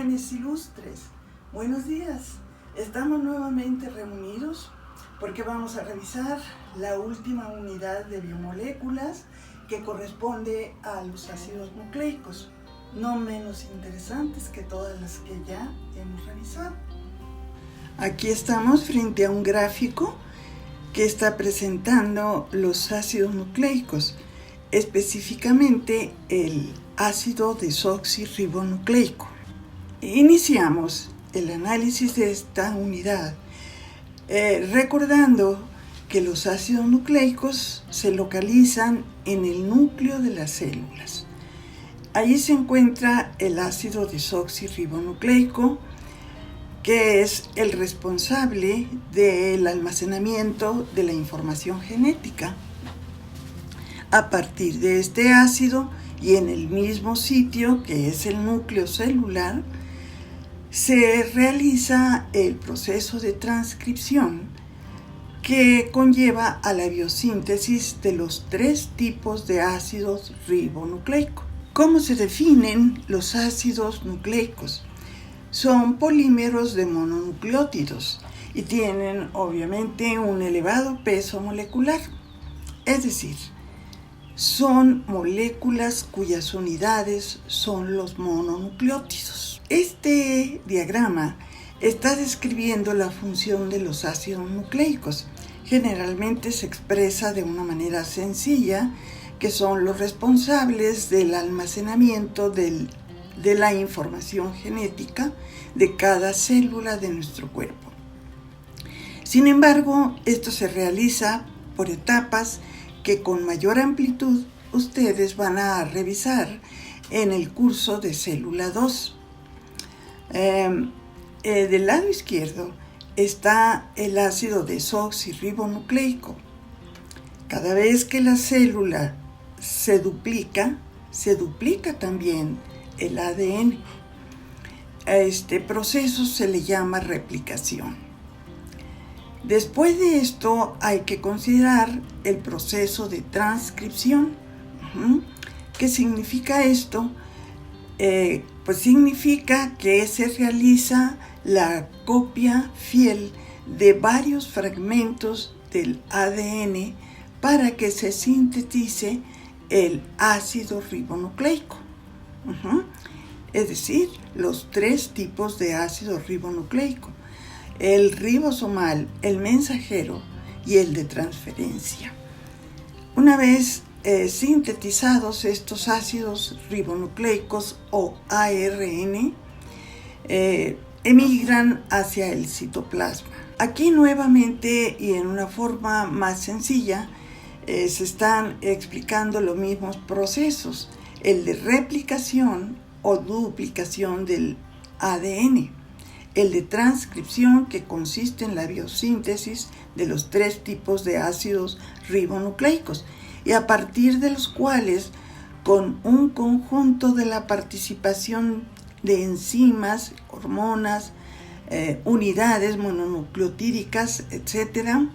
Jóvenes ilustres, buenos días. Estamos nuevamente reunidos porque vamos a revisar la última unidad de biomoléculas que corresponde a los ácidos nucleicos, no menos interesantes que todas las que ya hemos revisado. Aquí estamos frente a un gráfico que está presentando los ácidos nucleicos, específicamente el ácido desoxirribonucleico. Iniciamos el análisis de esta unidad recordando que los ácidos nucleicos se localizan en el núcleo de las células. Allí se encuentra el ácido desoxirribonucleico, que es el responsable del almacenamiento de la información genética. A partir de este ácido y en el mismo sitio, que es el núcleo celular, se realiza el proceso de transcripción que conlleva a la biosíntesis de los 3 tipos de ácidos ribonucleicos. ¿Cómo se definen los ácidos nucleicos? Son polímeros de mononucleótidos y tienen obviamente un elevado peso molecular, es decir, son moléculas cuyas unidades son los mononucleótidos. Este diagrama está describiendo la función de los ácidos nucleicos. Generalmente se expresa de una manera sencilla, que son los responsables del almacenamiento de la información genética de cada célula de nuestro cuerpo. Sin embargo, esto se realiza por etapas que con mayor amplitud ustedes van a revisar en el curso de célula 2. Del lado izquierdo está el ácido desoxirribonucleico. Cada vez que la célula se duplica también el ADN. A este proceso se le llama replicación. Después de esto hay que considerar el proceso de transcripción. ¿Qué significa esto? Pues significa que se realiza la copia fiel de varios fragmentos del ADN para que se sintetice el ácido ribonucleico. Es decir, los 3 tipos de ácido ribonucleico: el ribosomal, el mensajero y el de transferencia. Una vez sintetizados estos ácidos ribonucleicos o ARN, emigran hacia el citoplasma. Aquí nuevamente y en una forma más sencilla se están explicando los mismos procesos: el de replicación o duplicación del ADN, el de transcripción, que consiste en la biosíntesis de los 3 tipos de ácidos ribonucleicos, y a partir de los cuales, con un conjunto de la participación de enzimas, hormonas, unidades mononucleotídicas, etc.,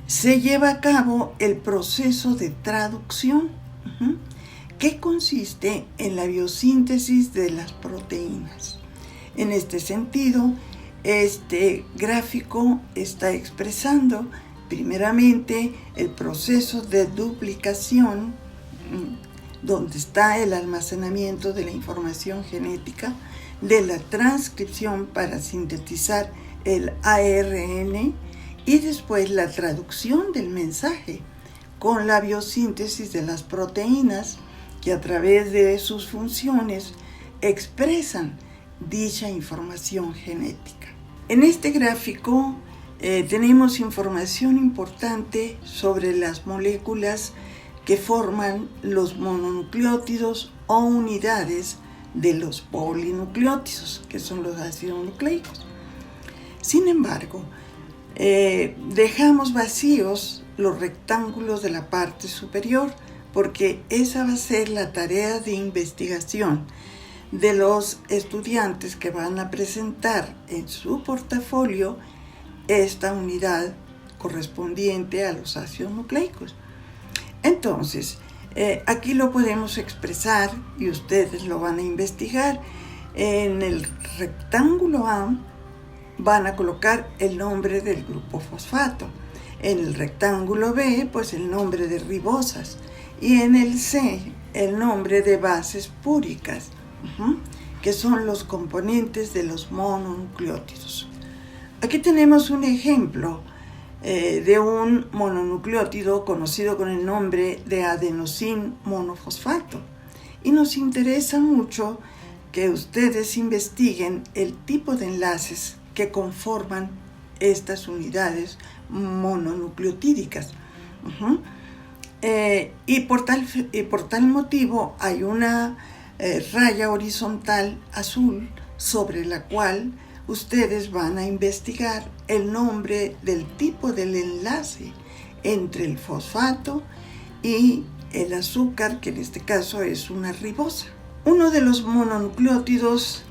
se lleva a cabo el proceso de traducción, que consiste en la biosíntesis de las proteínas. En este sentido, este gráfico está expresando primeramente el proceso de duplicación, donde está el almacenamiento de la información genética, de la transcripción para sintetizar el ARN y después la traducción del mensaje con la biosíntesis de las proteínas, que a través de sus funciones expresan dicha información genética. En este gráfico tenemos información importante sobre las moléculas que forman los mononucleótidos o unidades de los polinucleótidos, que son los ácidos nucleicos. Sin embargo, dejamos vacíos los rectángulos de la parte superior, porque esa va a ser la tarea de investigación de los estudiantes que van a presentar en su portafolio esta unidad correspondiente a los ácidos nucleicos. Entonces, aquí lo podemos expresar y ustedes lo van a investigar En el rectángulo A van a colocar el nombre del grupo fosfato. En el rectángulo B, pues el nombre de ribosas. Y en el C, el nombre de bases púricas, que son los componentes de los mononucleótidos. Aquí tenemos un ejemplo de un mononucleótido conocido con el nombre de adenosín monofosfato. Y nos interesa mucho que ustedes investiguen el tipo de enlaces que conforman estas unidades mononucleotídicas. Y por tal motivo hay una raya horizontal azul sobre la cual ustedes van a investigar el nombre del tipo del enlace entre el fosfato y el azúcar, que en este caso es una ribosa. Uno de los mononucleótidos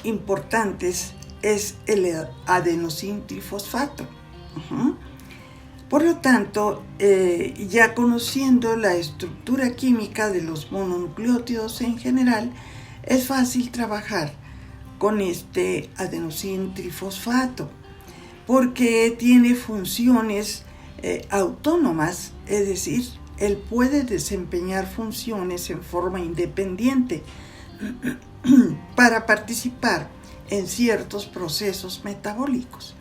importantes es el adenosín trifosfato. Por lo tanto, ya conociendo la estructura química de los mononucleótidos en general, es fácil trabajar con este adenosín trifosfato, porque tiene funciones autónomas, es decir, él puede desempeñar funciones en forma independiente para participar en ciertos procesos metabólicos.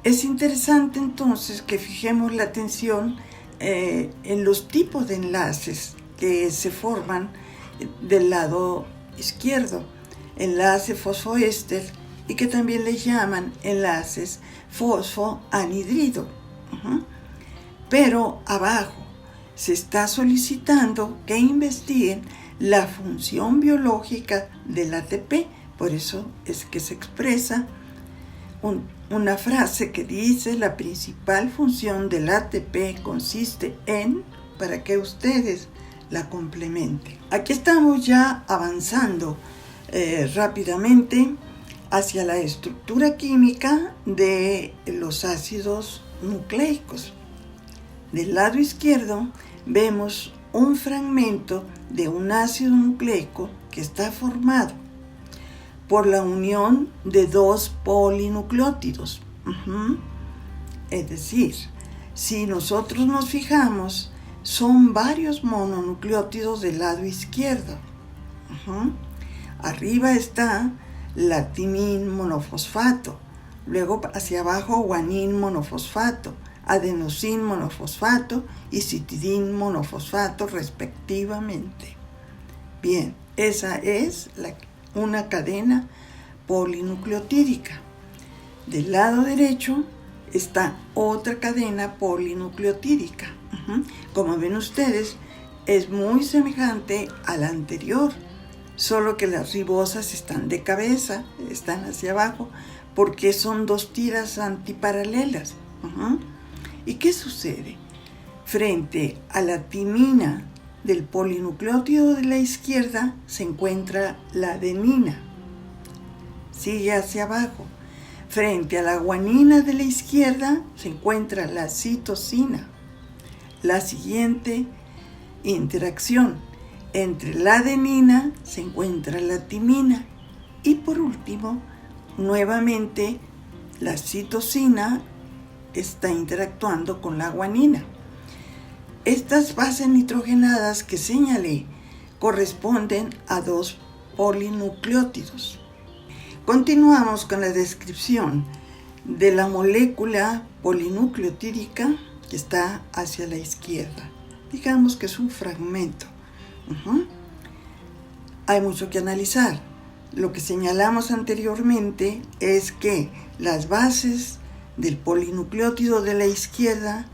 Es interesante entonces que fijemos la atención en los tipos de enlaces que se forman del lado izquierdo, enlace fosfoéster, y que también le llaman enlaces fosfoanhidrido. Pero abajo se está solicitando que investiguen la función biológica del ATP. Por eso es que se expresa una frase que dice: la principal función del ATP consiste en, para que ustedes la complementen. Aquí estamos ya avanzando rápidamente hacia la estructura química de los ácidos nucleicos. Del lado izquierdo vemos un fragmento de un ácido nucleico que está formado por la unión de dos polinucleótidos. Es decir, si nosotros nos fijamos, son varios mononucleótidos del lado izquierdo. Arriba está la timín monofosfato, luego hacia abajo guanín monofosfato, adenosín monofosfato y citidín monofosfato respectivamente. Bien, esa es una cadena polinucleotídica. Del lado derecho está otra cadena polinucleotídica. Como ven ustedes, es muy semejante a la anterior, solo que las ribosas están de cabeza, están hacia abajo, porque son dos tiras antiparalelas. ¿Y qué sucede? Frente a la timina del polinucleótido de la izquierda se encuentra la adenina. Sigue hacia abajo. Frente a la guanina de la izquierda se encuentra la citosina. La siguiente interacción entre la adenina se encuentra la timina. Y por último, nuevamente, la citosina está interactuando con la guanina. Estas bases nitrogenadas que señalé corresponden a dos polinucleótidos. Continuamos con la descripción de la molécula polinucleotídica que está hacia la izquierda. Digamos que es un fragmento. Hay mucho que analizar. Lo que señalamos anteriormente es que las bases del polinucleótido de la izquierda,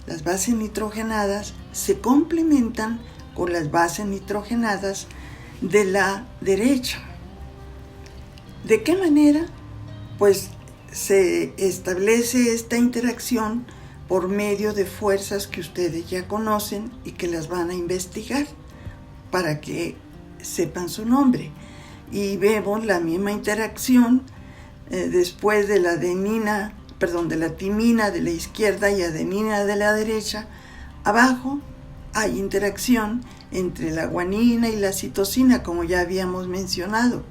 las bases nitrogenadas, se complementan con las bases nitrogenadas de la derecha. ¿De qué manera? Pues se establece esta interacción por medio de fuerzas que ustedes ya conocen y que las van a investigar para que sepan su nombre. Y vemos la misma interacción después de la timina de la izquierda y adenina de la derecha. Abajo hay interacción entre la guanina y la citosina, como ya habíamos mencionado.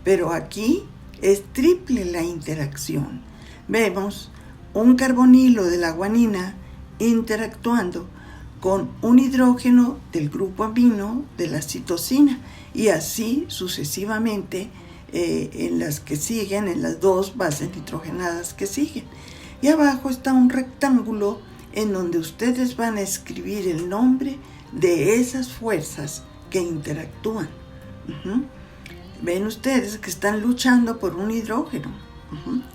pero aquí es triple la interacción. Vemos un carbonilo de la guanina interactuando con un hidrógeno del grupo amino de la citosina, y así sucesivamente en las que siguen, en las dos bases nitrogenadas que siguen. Y abajo está un rectángulo en donde ustedes van a escribir el nombre de esas fuerzas que interactúan. Ven ustedes que están luchando por un hidrógeno,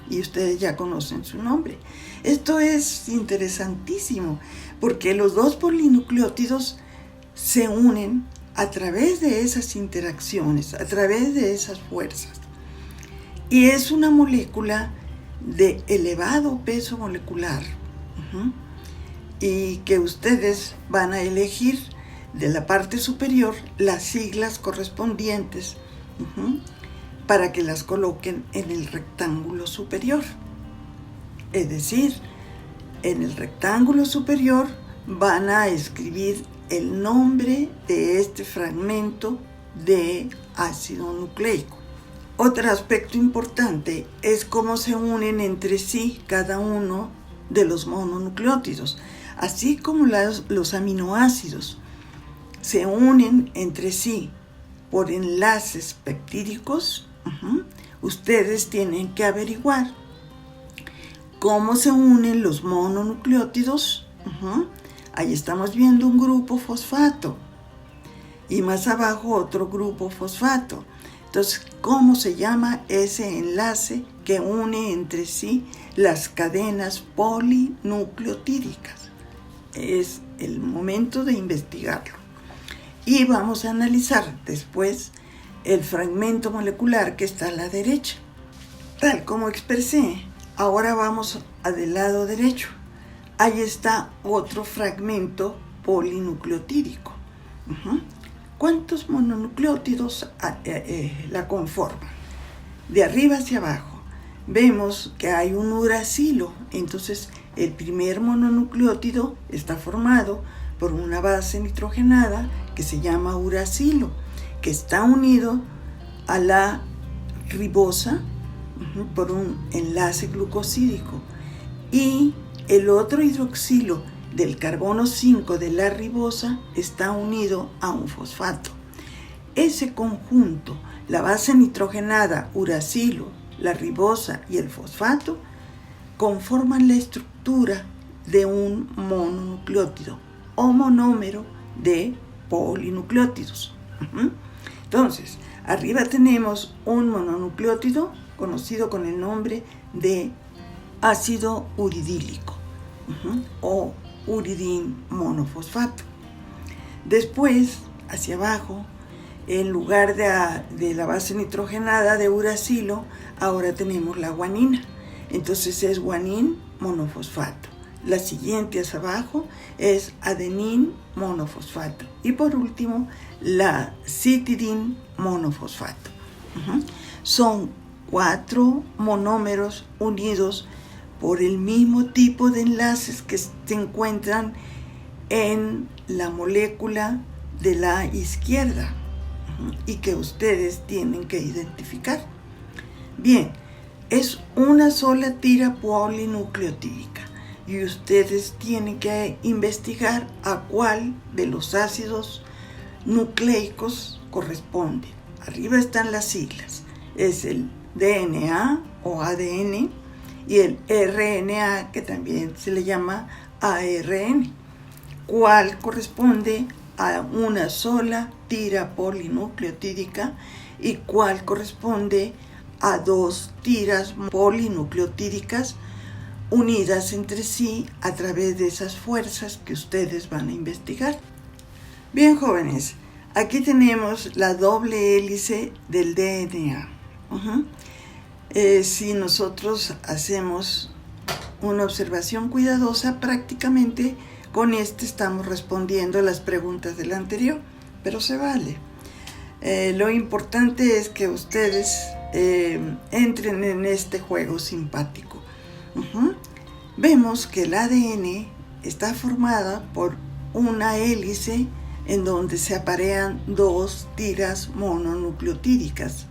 y ustedes ya conocen su nombre. Esto es interesantísimo porque los dos polinucleótidos se unen a través de esas interacciones, a través de esas fuerzas. Y es una molécula de elevado peso molecular, y que ustedes van a elegir de la parte superior las siglas correspondientes para que las coloquen en el rectángulo superior. Es decir, en el rectángulo superior van a escribir el nombre de este fragmento de ácido nucleico. Otro aspecto importante es cómo se unen entre sí cada uno de los mononucleótidos, así como los aminoácidos se unen entre sí por enlaces peptídicos. Ustedes tienen que averiguar cómo se unen los mononucleótidos. Ahí estamos viendo un grupo fosfato y más abajo otro grupo fosfato. Entonces, ¿cómo se llama ese enlace que une entre sí las cadenas polinucleotídicas? Es el momento de investigarlo. Y vamos a analizar después el fragmento molecular que está a la derecha. Tal como expresé, ahora vamos del lado derecho. Ahí está otro fragmento polinucleotídico. ¿Cuántos mononucleótidos la conforman? De arriba hacia abajo vemos que hay un uracilo. Entonces el primer mononucleótido está formado por una base nitrogenada que se llama uracilo, que está unido a la ribosa por un enlace glucosídico, y el otro hidroxilo del carbono 5 de la ribosa está unido a un fosfato. Ese conjunto, la base nitrogenada, uracilo, la ribosa y el fosfato, conforman la estructura de un mononucleótido o monómero de polinucleótidos. Entonces, arriba tenemos un mononucleótido conocido con el nombre de ácido uridílico o uridín monofosfato. Después, hacia abajo, en lugar de la base nitrogenada de uracilo, ahora tenemos la guanina. Entonces es guanín monofosfato. La siguiente hacia abajo es adenín monofosfato. Y por último, la citidín monofosfato. Son 4 monómeros unidos por el mismo tipo de enlaces que se encuentran en la molécula de la izquierda y que ustedes tienen que identificar. Bien, es una sola tira polinucleotídica y ustedes tienen que investigar a cuál de los ácidos nucleicos corresponde. Arriba están las siglas. Es el DNA o ADN y el RNA, que también se le llama ARN. ¿Cuál corresponde a una sola tira polinucleotídica y cuál corresponde a 2 tiras polinucleotídicas unidas entre sí a través de esas fuerzas que ustedes van a investigar? Bien, jóvenes, aquí tenemos la doble hélice del DNA. Si nosotros hacemos una observación cuidadosa, prácticamente con estamos respondiendo a las preguntas del anterior, pero se vale. Lo importante es que ustedes entren en este juego simpático. Vemos que el ADN está formada por una hélice en donde se aparean 2 tiras mononucleotídicas.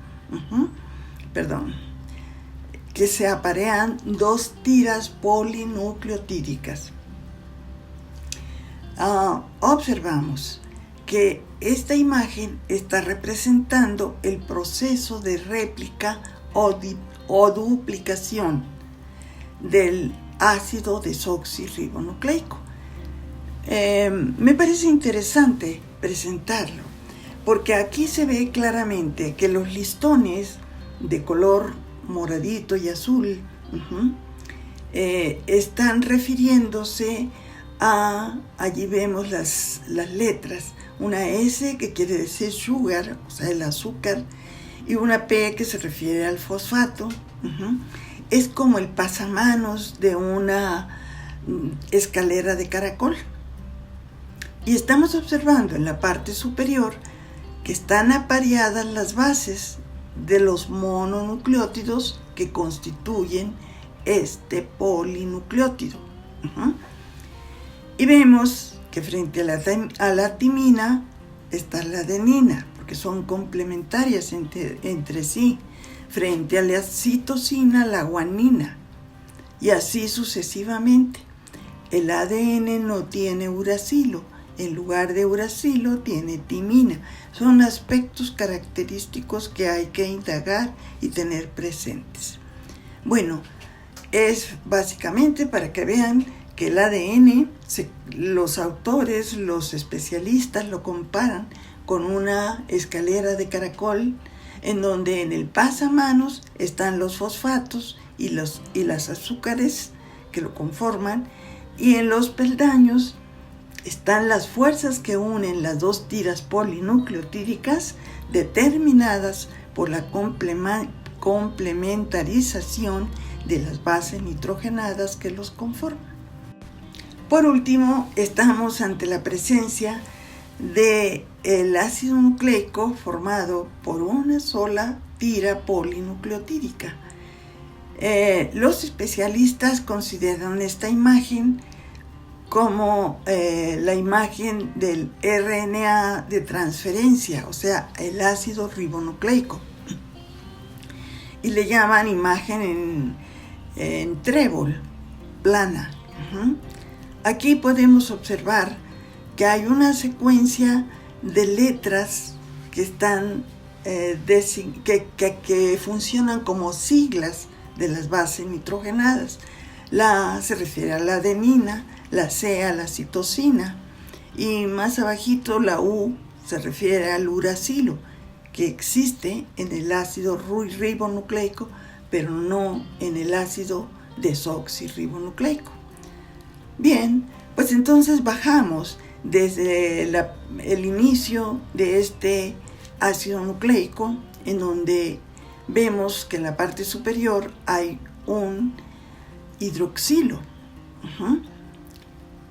que se aparean 2 tiras polinucleotídicas. Observamos que esta imagen está representando el proceso de réplica o duplicación del ácido desoxirribonucleico. Me parece interesante presentarlo, porque aquí se ve claramente que los listones de color moradito y azul están refiriéndose a, allí vemos las letras, una S que quiere decir sugar, o sea, el azúcar, y una P que se refiere al fosfato. Es como el pasamanos de una escalera de caracol. Y estamos observando en la parte superior que están apareadas las bases de los mononucleótidos que constituyen este polinucleótido. Y vemos que frente a la timina está la adenina, porque son complementarias entre sí. Frente a la citosina, la guanina, y así sucesivamente. El ADN no tiene uracilo, en lugar de uracilo tiene timina. Son aspectos característicos que hay que indagar y tener presentes. Bueno, es básicamente para que vean que el ADN, los autores, los especialistas lo comparan con una escalera de caracol, en donde en el pasamanos están los fosfatos y las azúcares que lo conforman, y en los peldaños están las fuerzas que unen las 2 tiras polinucleotídicas determinadas por la complementarización de las bases nitrogenadas que los conforman. Por último, estamos ante la presencia del ácido nucleico formado por una sola tira polinucleotídica. Los especialistas consideran esta imagen como la imagen del RNA de transferencia, o sea, el ácido ribonucleico, y le llaman imagen en trébol, plana. Aquí podemos observar que hay una secuencia de letras que están que funcionan como siglas de las bases nitrogenadas. La A se refiere a la adenina, la C a la citosina, y más abajito la U se refiere al uracilo, que existe en el ácido ribonucleico, pero no en el ácido desoxirribonucleico. Bien, pues entonces bajamos desde el inicio de este ácido nucleico, en donde vemos que en la parte superior hay un hidroxilo.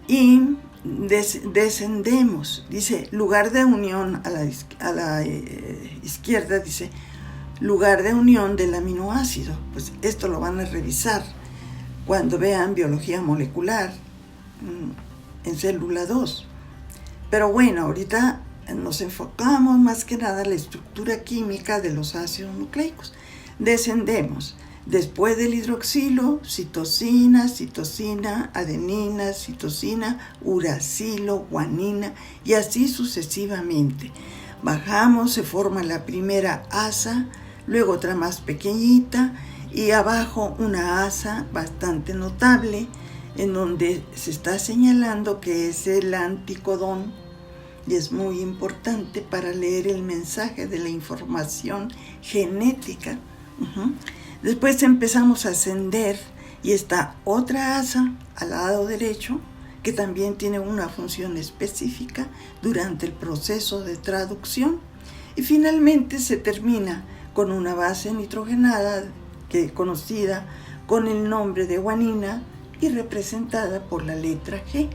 Y descendemos, dice lugar de unión a la izquierda, dice lugar de unión del aminoácido. Pues esto lo van a revisar cuando vean biología molecular en célula 2. Pero bueno, ahorita nos enfocamos más que nada en la estructura química de los ácidos nucleicos. Descendemos. Después del hidroxilo, citosina, adenina, citosina, uracilo, guanina, y así sucesivamente. Bajamos, se forma la primera asa, luego otra más pequeñita, y abajo una asa bastante notable, en donde se está señalando que es el anticodón, y es muy importante para leer el mensaje de la información genética. Después empezamos a ascender y está otra asa al lado derecho que también tiene una función específica durante el proceso de traducción, y finalmente se termina con una base nitrogenada conocida con el nombre de guanina y representada por la letra G.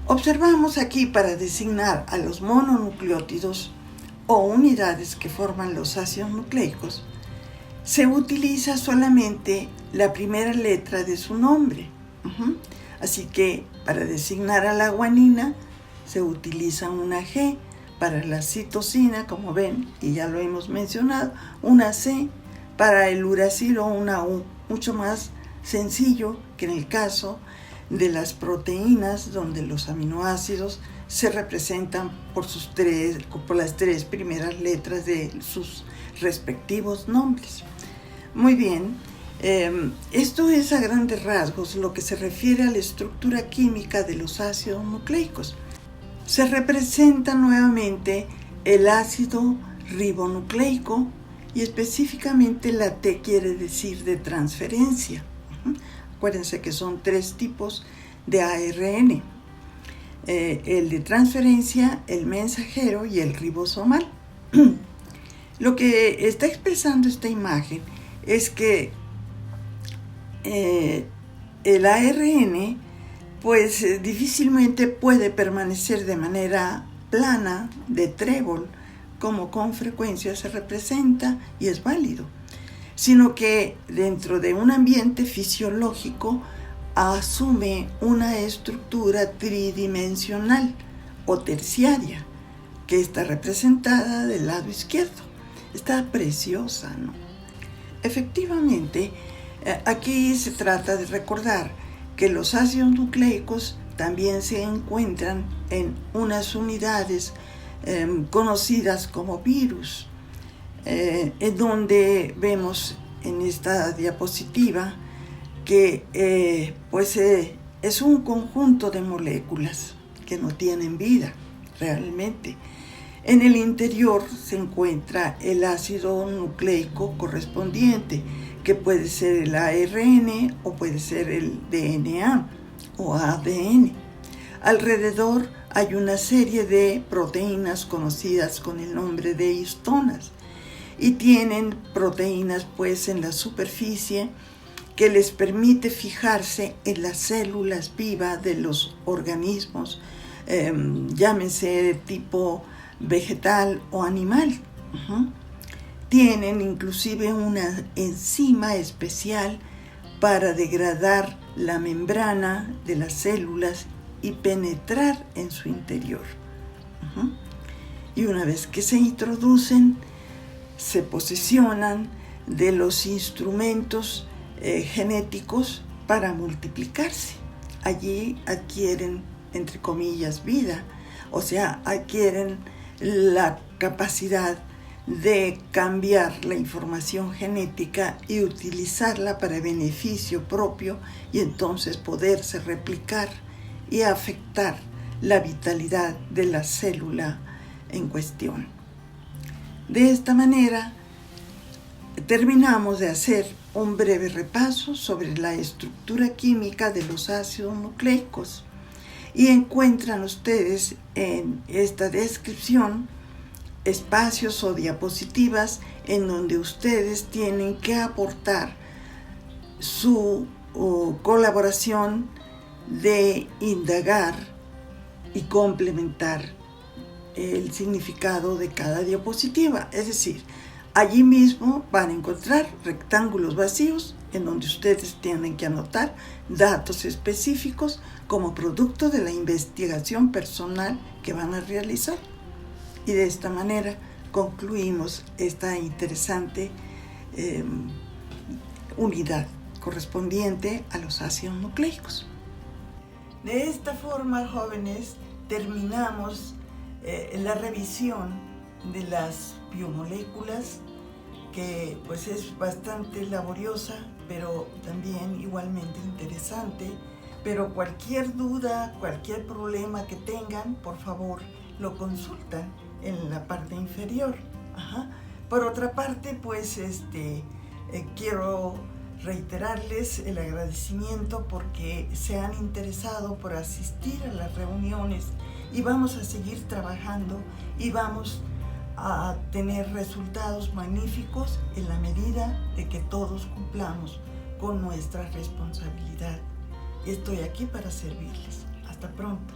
Observamos aquí, para designar a los mononucleótidos o unidades que forman los ácidos nucleicos, se utiliza solamente la primera letra de su nombre. Así que para designar a la guanina se utiliza una G, para la citosina, como ven, y ya lo hemos mencionado, una C, para el uracilo una U, mucho más sencillo que en el caso de las proteínas, donde los aminoácidos se representan por las tres primeras letras de sus respectivos nombres. Muy bien, esto es a grandes rasgos lo que se refiere a la estructura química de los ácidos nucleicos. Se representa nuevamente el ácido ribonucleico y específicamente la T quiere decir de transferencia. Acuérdense que son 3 tipos de ARN. El de transferencia, el mensajero y el ribosomal. Lo que está expresando esta imagen es que el ARN pues difícilmente puede permanecer de manera plana, de trébol, como con frecuencia se representa y es válido, sino que dentro de un ambiente fisiológico asume una estructura tridimensional o terciaria, que está representada del lado izquierdo. Está preciosa, ¿no? Efectivamente, aquí se trata de recordar que los ácidos nucleicos también se encuentran en unas unidades conocidas como virus, en donde vemos en esta diapositiva que es un conjunto de moléculas que no tienen vida realmente. En el interior se encuentra el ácido nucleico correspondiente, que puede ser el ARN o puede ser el DNA o ADN. Alrededor hay una serie de proteínas conocidas con el nombre de histonas y tienen proteínas pues en la superficie que les permite fijarse en las células vivas de los organismos, llámense de tipo vegetal o animal. Tienen inclusive una enzima especial para degradar la membrana de las células y penetrar en su interior. Y una vez que se introducen, se posesionan de los instrumentos genéticos para multiplicarse. Allí adquieren, entre comillas, vida, o sea, adquieren la capacidad de cambiar la información genética y utilizarla para beneficio propio y entonces poderse replicar y afectar la vitalidad de la célula en cuestión. De esta manera, terminamos de hacer un breve repaso sobre la estructura química de los ácidos nucleicos y encuentran ustedes en esta descripción espacios o diapositivas en donde ustedes tienen que aportar su colaboración de indagar y complementar el significado de cada diapositiva. Es decir, allí mismo van a encontrar rectángulos vacíos en donde ustedes tienen que anotar datos específicos como producto de la investigación personal que van a realizar. Y de esta manera concluimos esta interesante unidad correspondiente a los ácidos nucleicos. De esta forma, jóvenes, terminamos la revisión de las biomoléculas, que pues es bastante laboriosa, pero también igualmente interesante. Pero cualquier duda, cualquier problema que tengan, por favor, lo consultan en la parte inferior. Por otra parte, pues quiero reiterarles el agradecimiento porque se han interesado por asistir a las reuniones y vamos a seguir trabajando y vamos a tener resultados magníficos en la medida de que todos cumplamos con nuestra responsabilidad. Estoy aquí para servirles. Hasta pronto.